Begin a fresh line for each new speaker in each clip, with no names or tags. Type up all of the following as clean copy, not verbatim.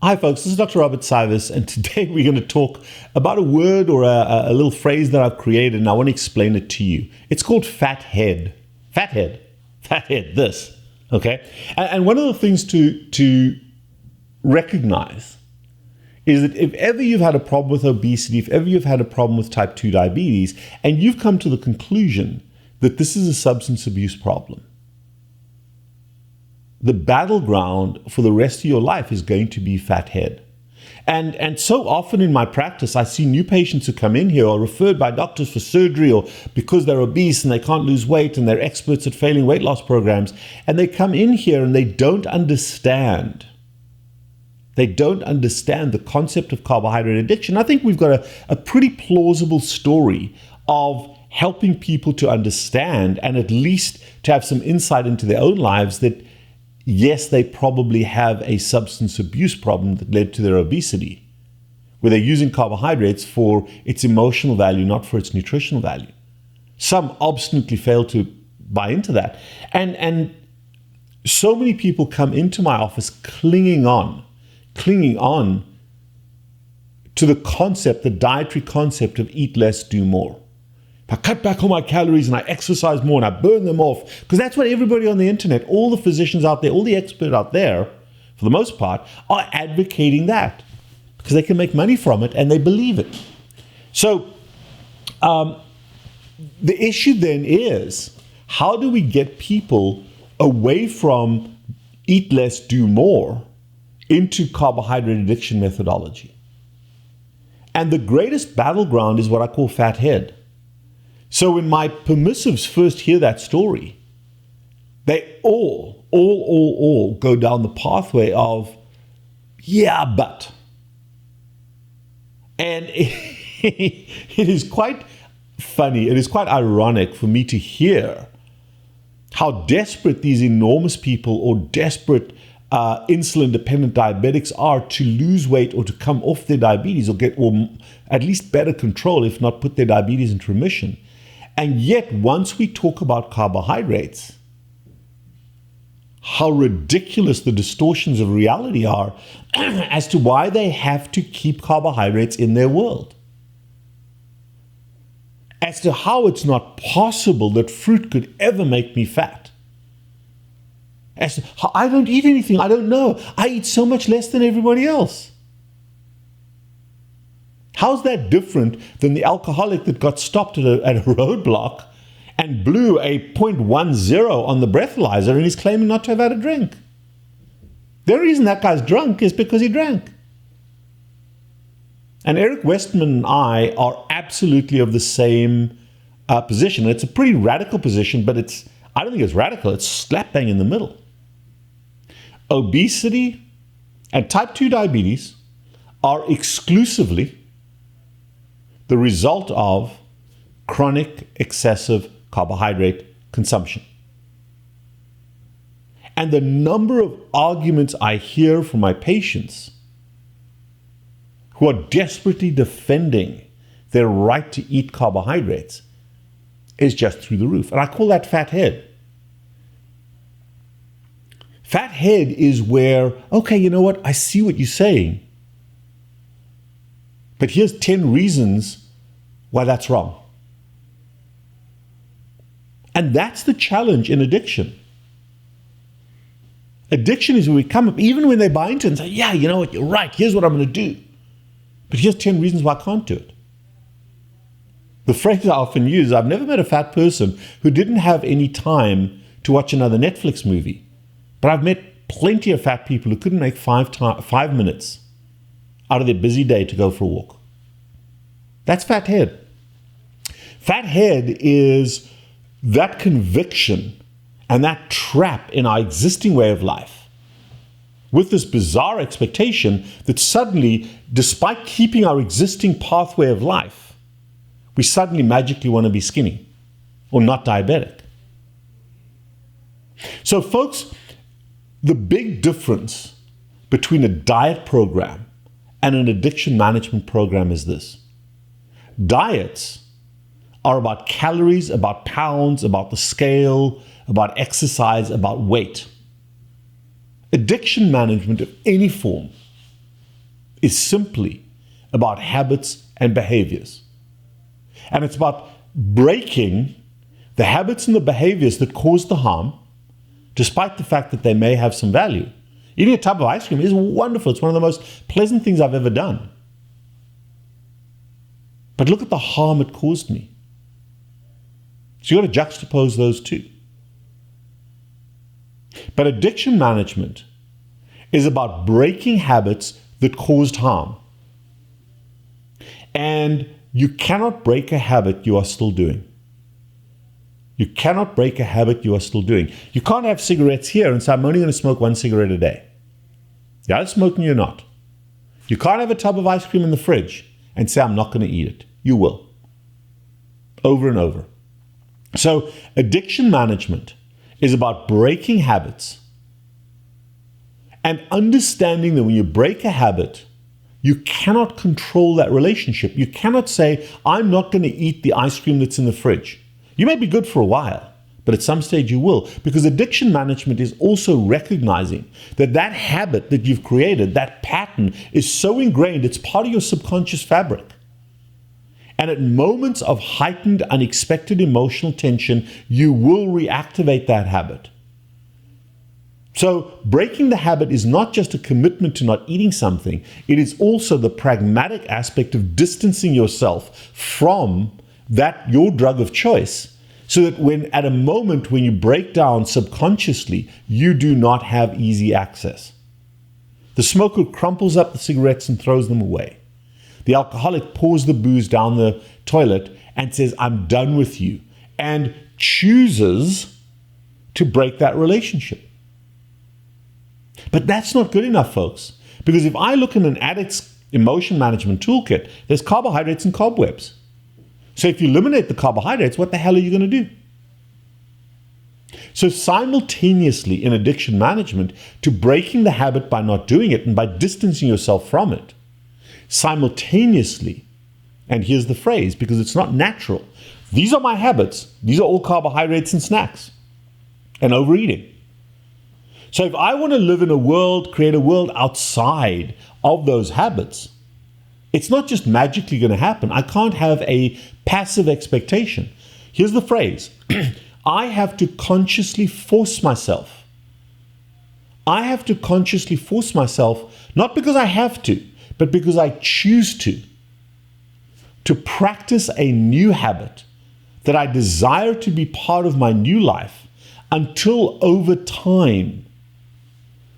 Hi folks, this is Dr. Robert CYWES, and today we're going to talk about a word or a little phrase that I've created, and I want to explain it to you. It's called fathead. Fathead. Fathead, this. Okay? And one of the things to recognize is that if ever you've had a problem with obesity, if ever you've had a problem with type 2 diabetes, and you've come to the conclusion that this is a substance abuse problem, the battleground for the rest of your life is going to be fathead. And so often in my practice, I see new patients who come in here are referred by doctors for surgery or because they're obese and they can't lose weight and they're experts at failing weight loss programs. And they come in here and they don't understand. They don't understand the concept of carbohydrate addiction. I think we've got a pretty plausible story of helping people to understand and at least to have some insight into their own lives that yes, they probably have a substance abuse problem that led to their obesity, where they're using carbohydrates for its emotional value, not for its nutritional value. Some obstinately fail to buy into that. And so many people come into my office clinging on to the concept, the dietary concept of eat less, do more. I cut back on my calories and I exercise more and I burn them off, because that's what everybody on the internet, all the physicians out there, all the experts out there, for the most part, are advocating that because they can make money from it and they believe it. So the issue then is, how do we get people away from eat less, do more into carbohydrate addiction methodology? And the greatest battleground is what I call fathead. So when my permissives first hear that story, they all go down the pathway of, yeah, but. And it is quite funny, it is quite ironic for me to hear how desperate these enormous people or desperate insulin-dependent diabetics are to lose weight or to come off their diabetes or get, or at least better control, if not put their diabetes into remission. And yet, once we talk about carbohydrates, how ridiculous the distortions of reality are as to why they have to keep carbohydrates in their world. As to how it's not possible that fruit could ever make me fat. As to how I don't eat anything, I don't know. I eat so much less than everybody else. How's that different than the alcoholic that got stopped at a roadblock and blew a 0.10 on the breathalyzer and he's claiming not to have had a drink? The only reason that guy's drunk is because he drank. And Eric Westman and I are absolutely of the same position. It's a pretty radical position, but I don't think it's radical. It's slap bang in the middle. Obesity and type 2 diabetes are exclusively the result of chronic excessive carbohydrate consumption. And the number of arguments I hear from my patients who are desperately defending their right to eat carbohydrates is just through the roof. And I call that fathead. Fathead is where, okay, you know what? I see what you're saying. But here's 10 reasons why that's wrong. And that's the challenge in addiction. Addiction is when we come up, even when they buy into it and say, yeah, you know what, you're right, here's what I'm going to do. But here's 10 reasons why I can't do it. The phrase I often use, I've never met a fat person who didn't have any time to watch another Netflix movie. But I've met plenty of fat people who couldn't make 5 minutes out of their busy day to go for a walk. That's fathead. Fathead is that conviction and that trap in our existing way of life with this bizarre expectation that suddenly, despite keeping our existing pathway of life, we suddenly magically want to be skinny or not diabetic. So folks, the big difference between a diet program and an addiction management program is this. Diets are about calories, about pounds, about the scale, about exercise, about weight. Addiction management of any form is simply about habits and behaviors. And it's about breaking the habits and the behaviors that cause the harm, despite the fact that they may have some value. Eating a tub of ice cream is wonderful. It's one of the most pleasant things I've ever done. But look at the harm it caused me. So you've got to juxtapose those two. But addiction management is about breaking habits that caused harm. And you cannot break a habit you are still doing. You cannot break a habit you are still doing. You can't have cigarettes here and say, I'm only going to smoke 1 cigarette a day. You're either smoking or you're not. You can't have a tub of ice cream in the fridge and say, I'm not going to eat it. You will. Over and over. So addiction management is about breaking habits and understanding that when you break a habit, you cannot control that relationship. You cannot say, I'm not going to eat the ice cream that's in the fridge. You may be good for a while, but at some stage you will, because addiction management is also recognizing that that habit that you've created, that pattern, is so ingrained, it's part of your subconscious fabric. And at moments of heightened, unexpected emotional tension, you will reactivate that habit. So breaking the habit is not just a commitment to not eating something, it is also the pragmatic aspect of distancing yourself from that, your drug of choice, so that when at a moment when you break down subconsciously, you do not have easy access. The smoker crumples up the cigarettes and throws them away. The alcoholic pours the booze down the toilet and says, I'm done with you, and chooses to break that relationship. But that's not good enough, folks, because if I look in an addict's emotion management toolkit, there's carbohydrates and cobwebs. So if you eliminate the carbohydrates, what the hell are you going to do? So simultaneously in addiction management, to breaking the habit by not doing it and by distancing yourself from it, simultaneously, and here's the phrase because it's not natural, these are my habits, these are all carbohydrates and snacks and overeating. So if I want to live in a world, create a world outside of those habits, it's not just magically going to happen. I can't have a passive expectation. Here's the phrase. I have to consciously force myself. I have to consciously force myself, not because I have to, but because I choose to practice a new habit that I desire to be part of my new life, until over time,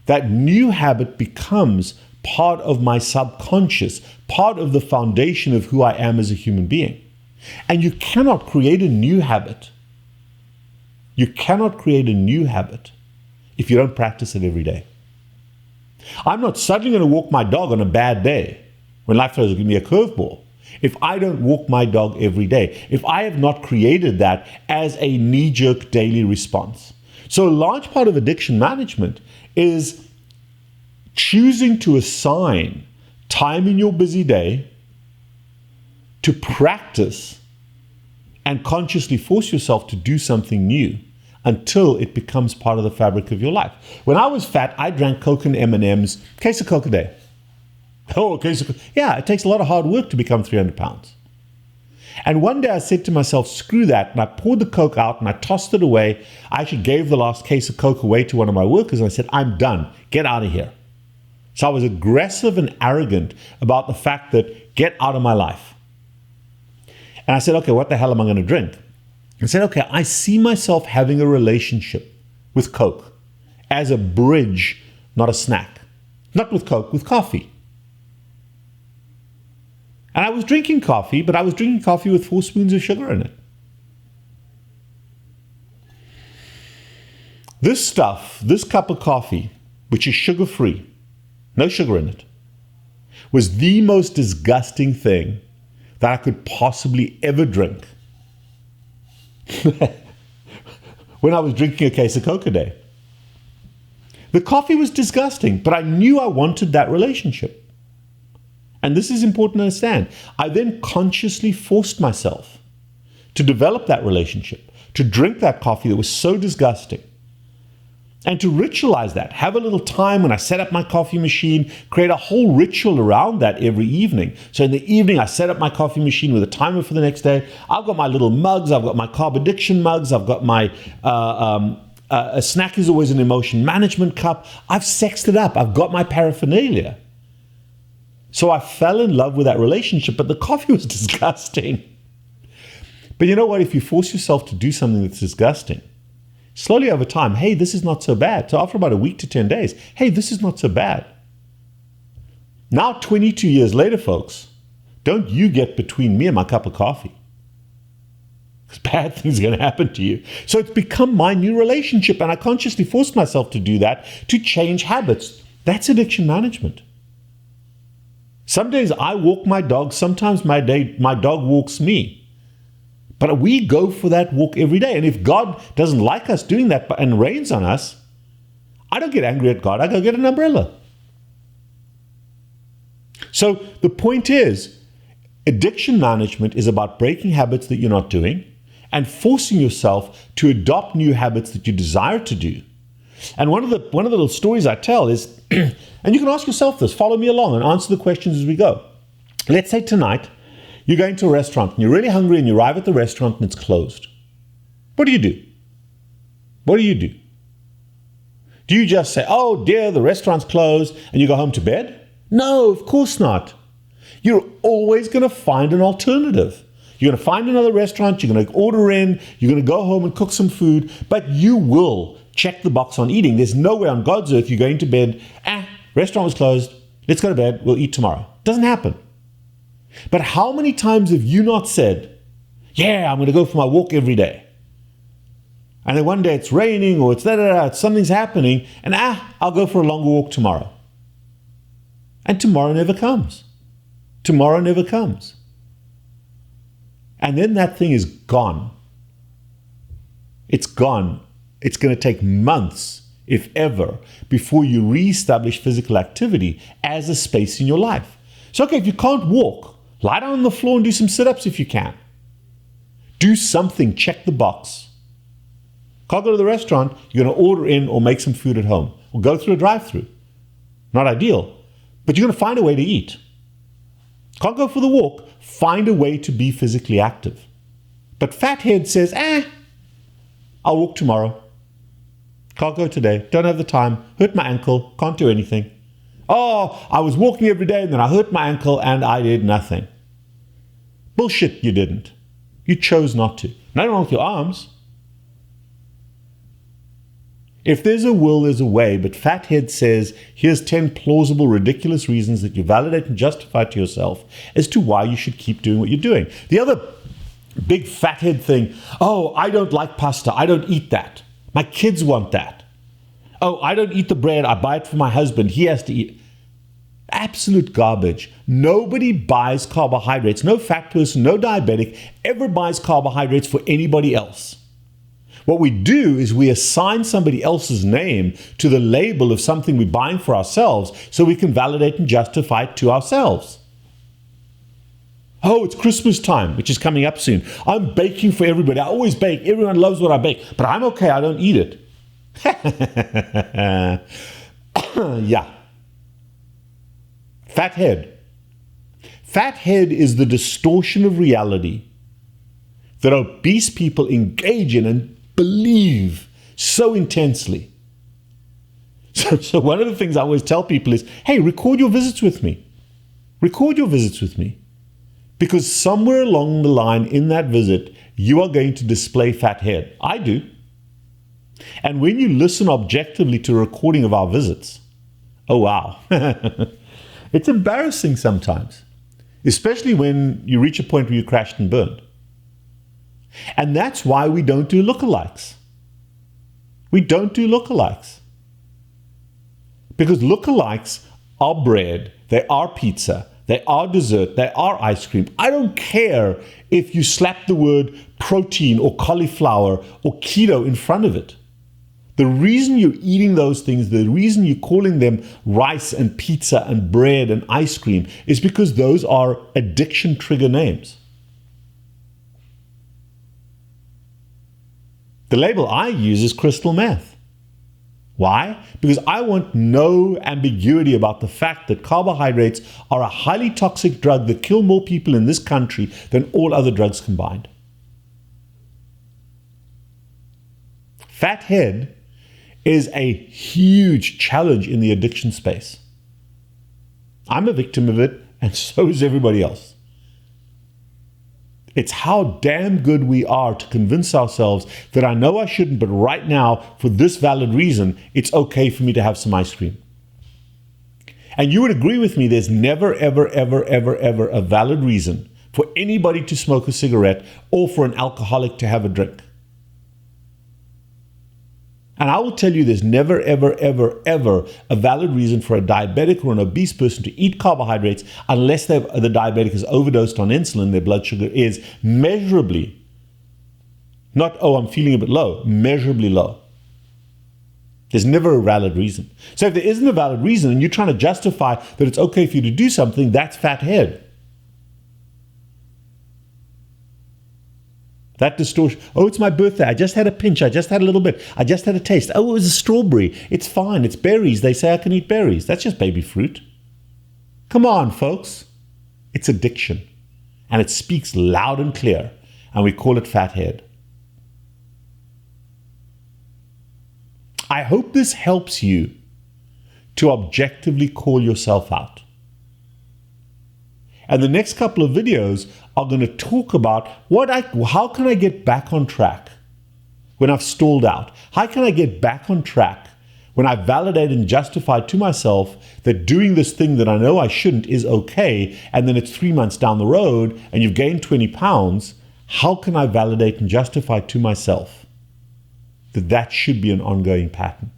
that new habit becomes part of my subconscious, part of the foundation of who I am as a human being. And you cannot create a new habit. You cannot create a new habit if you don't practice it every day. I'm not suddenly going to walk my dog on a bad day when life throws me a curveball if I don't walk my dog every day, if I have not created that as a knee-jerk daily response. So a large part of addiction management is choosing to assign time in your busy day to practice and consciously force yourself to do something new until it becomes part of the fabric of your life. When I was fat, I drank Coke and M&Ms, case of Coke a day. Oh, a case of Coke. Yeah, it takes a lot of hard work to become 300 pounds. And one day I said to myself, screw that, and I poured the Coke out and I tossed it away. I actually gave the last case of Coke away to one of my workers and I said, I'm done, get out of here. So I was aggressive and arrogant about the fact that get out of my life. And I said, okay, what the hell am I going to drink? I said, okay, I see myself having a relationship with Coke as a bridge, not a snack. Not with Coke, with coffee. And I was drinking coffee, but I was drinking coffee with 4 spoons of sugar in it. This stuff, this cup of coffee, which is sugar-free, no sugar in it, was the most disgusting thing that I could possibly ever drink when I was drinking a case of Coke a day. The coffee was disgusting, but I knew I wanted that relationship. And this is important to understand. I then consciously forced myself to develop that relationship, to drink that coffee that was so disgusting. And to ritualize that, have a little time when I set up my coffee machine, create a whole ritual around that every evening. So in the evening, I set up my coffee machine with a timer for the next day. I've got my little mugs. I've got my carbaddiction mugs. I've got my a snack is always an emotion management cup. I've sexed it up. I've got my paraphernalia. So I fell in love with that relationship, but the coffee was disgusting. But you know what? If you force yourself to do something that's disgusting, slowly over time, hey, this is not so bad. So after about a week to 10 days, hey, this is not so bad. Now, 22 years later, folks, don't you get between me and my cup of coffee. Because bad things are going to happen to you. So it's become my new relationship, and I consciously forced myself to do that, to change habits. That's addiction management. Some days I walk my dog. Sometimes my dog walks me. But we go for that walk every day. And if God doesn't like us doing that and rains on us, I don't get angry at God. I go get an umbrella. So the point is, addiction management is about breaking habits that you're not doing and forcing yourself to adopt new habits that you desire to do. And one of the little stories I tell is, and you can ask yourself this, follow me along and answer the questions as we go. Let's say tonight, you're going to a restaurant and you're really hungry and you arrive at the restaurant and it's closed. What do you do? What do you do? Do you just say, oh dear, the restaurant's closed, and you go home to bed? No, of course not. You're always going to find an alternative. You're going to find another restaurant, you're going to order in, you're going to go home and cook some food, but you will check the box on eating. There's no way on God's earth you're going to bed, restaurant was closed, let's go to bed, we'll eat tomorrow. Doesn't happen. But how many times have you not said, yeah, I'm going to go for my walk every day? And then one day it's raining or it's something's happening, and I'll go for a longer walk tomorrow. And tomorrow never comes. Tomorrow never comes. And then that thing is gone. It's gone. It's going to take months, if ever, before you reestablish physical activity as a space in your life. So, okay, if you can't walk, lie down on the floor and do some sit-ups if you can. Do something, check the box. Can't go to the restaurant, you're going to order in or make some food at home. Or go through a drive-through. Not ideal, but you're going to find a way to eat. Can't go for the walk, find a way to be physically active. But Fathead says, I'll walk tomorrow. Can't go today, don't have the time, hurt my ankle, can't do anything. Oh, I was walking every day and then I hurt my ankle and I did nothing. Bullshit, you didn't. You chose not to. Nothing wrong with your arms. If there's a will, there's a way, but Fathead says, here's 10 plausible, ridiculous reasons that you validate and justify to yourself as to why you should keep doing what you're doing. The other big Fathead thing, oh, I don't like pasta, I don't eat that. My kids want that. Oh, I don't eat the bread, I buy it for my husband, he has to eat. Absolute garbage. Nobody buys carbohydrates, no fat person, no diabetic, ever buys carbohydrates for anybody else. What we do is we assign somebody else's name to the label of something we're buying for ourselves so we can validate and justify it to ourselves. Oh, it's Christmas time, which is coming up soon. I'm baking for everybody. I always bake. Everyone loves what I bake, but I'm okay. I don't eat it. Yeah. Fathead. Fathead is the distortion of reality that obese people engage in and believe so intensely. So one of the things I always tell people is, hey, record your visits with me. Record your visits with me. Because somewhere along the line in that visit, you are going to display Fathead. I do. And when you listen objectively to a recording of our visits, oh wow, it's embarrassing sometimes, especially when you reach a point where you crashed and burned. And that's why we don't do lookalikes. We don't do lookalikes. Because lookalikes are bread, they are pizza, they are dessert, they are ice cream. I don't care if you slap the word protein or cauliflower or keto in front of it. The reason you're eating those things, the reason you're calling them rice and pizza and bread and ice cream is because those are addiction trigger names. The label I use is crystal meth. Why? Because I want no ambiguity about the fact that carbohydrates are a highly toxic drug that kill more people in this country than all other drugs combined. Fathead is a huge challenge in the addiction space. I'm a victim of it, and so is everybody else. It's how damn good we are to convince ourselves that I know I shouldn't, but right now, for this valid reason, it's okay for me to have some ice cream. And you would agree with me, there's never, ever, ever, ever, ever a valid reason for anybody to smoke a cigarette or for an alcoholic to have a drink. And I will tell you there's never, ever, ever, ever a valid reason for a diabetic or an obese person to eat carbohydrates unless the diabetic is overdosed on insulin, their blood sugar is measurably, not, oh, I'm feeling a bit low, measurably low. There's never a valid reason. So if there isn't a valid reason and you're trying to justify that it's okay for you to do something, that's fathead. That distortion. Oh, it's my birthday. I just had a pinch. I just had a little bit. I just had a taste. Oh, it was a strawberry. It's fine. It's berries. They say I can eat berries. That's just baby fruit. Come on, folks. It's addiction. And it speaks loud and clear. And we call it fathead. I hope this helps you to objectively call yourself out. And the next couple of videos are going to talk about how can I get back on track when I've stalled out? How can I get back on track when I validate and justify to myself that doing this thing that I know I shouldn't is okay, and then it's 3 months down the road and you've gained 20 pounds, how can I validate and justify to myself that that should be an ongoing pattern?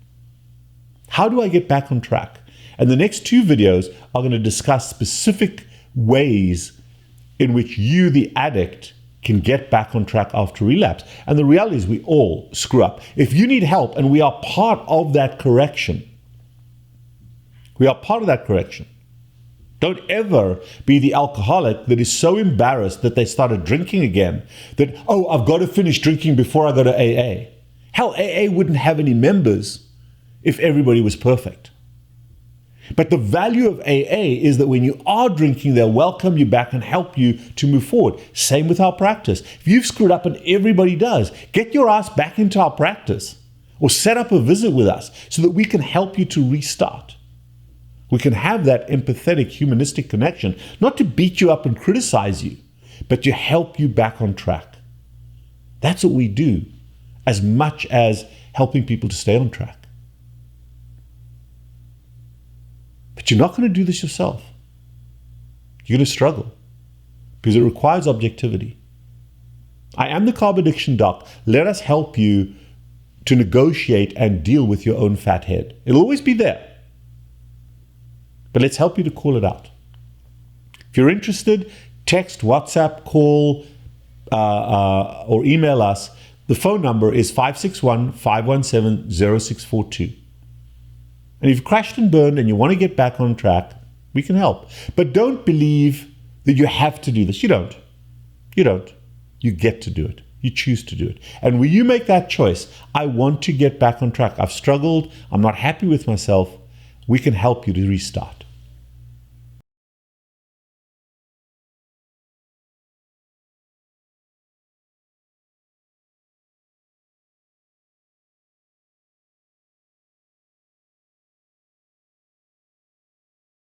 How do I get back on track? And the next 2 videos are going to discuss specific ways in which you, the addict, can get back on track after relapse. And the reality is we all screw up. If you need help, and we are part of that correction, don't ever be the alcoholic that is so embarrassed that they started drinking again that, oh, I've got to finish drinking before I go to AA. Hell, AA wouldn't have any members if everybody was perfect. But the value of AA is that when you are drinking, they'll welcome you back and help you to move forward. Same with our practice. If you've screwed up, and everybody does, get your ass back into our practice or set up a visit with us so that we can help you to restart. We can have that empathetic, humanistic connection, not to beat you up and criticize you, but to help you back on track. That's what we do, as much as helping people to stay on track. But you're not going to do this yourself. You're going to struggle because it requires objectivity. I am the carb addiction doc. Let us help you to negotiate and deal with your own fathead. It'll always be there. But let's help you to call it out. If you're interested, text, WhatsApp, call, or email us. The phone number is 561-517-0642. And if you've crashed and burned and you want to get back on track, we can help. But don't believe that you have to do this. You don't. You don't. You get to do it. You choose to do it. And when you make that choice, I want to get back on track. I've struggled. I'm not happy with myself. We can help you to restart.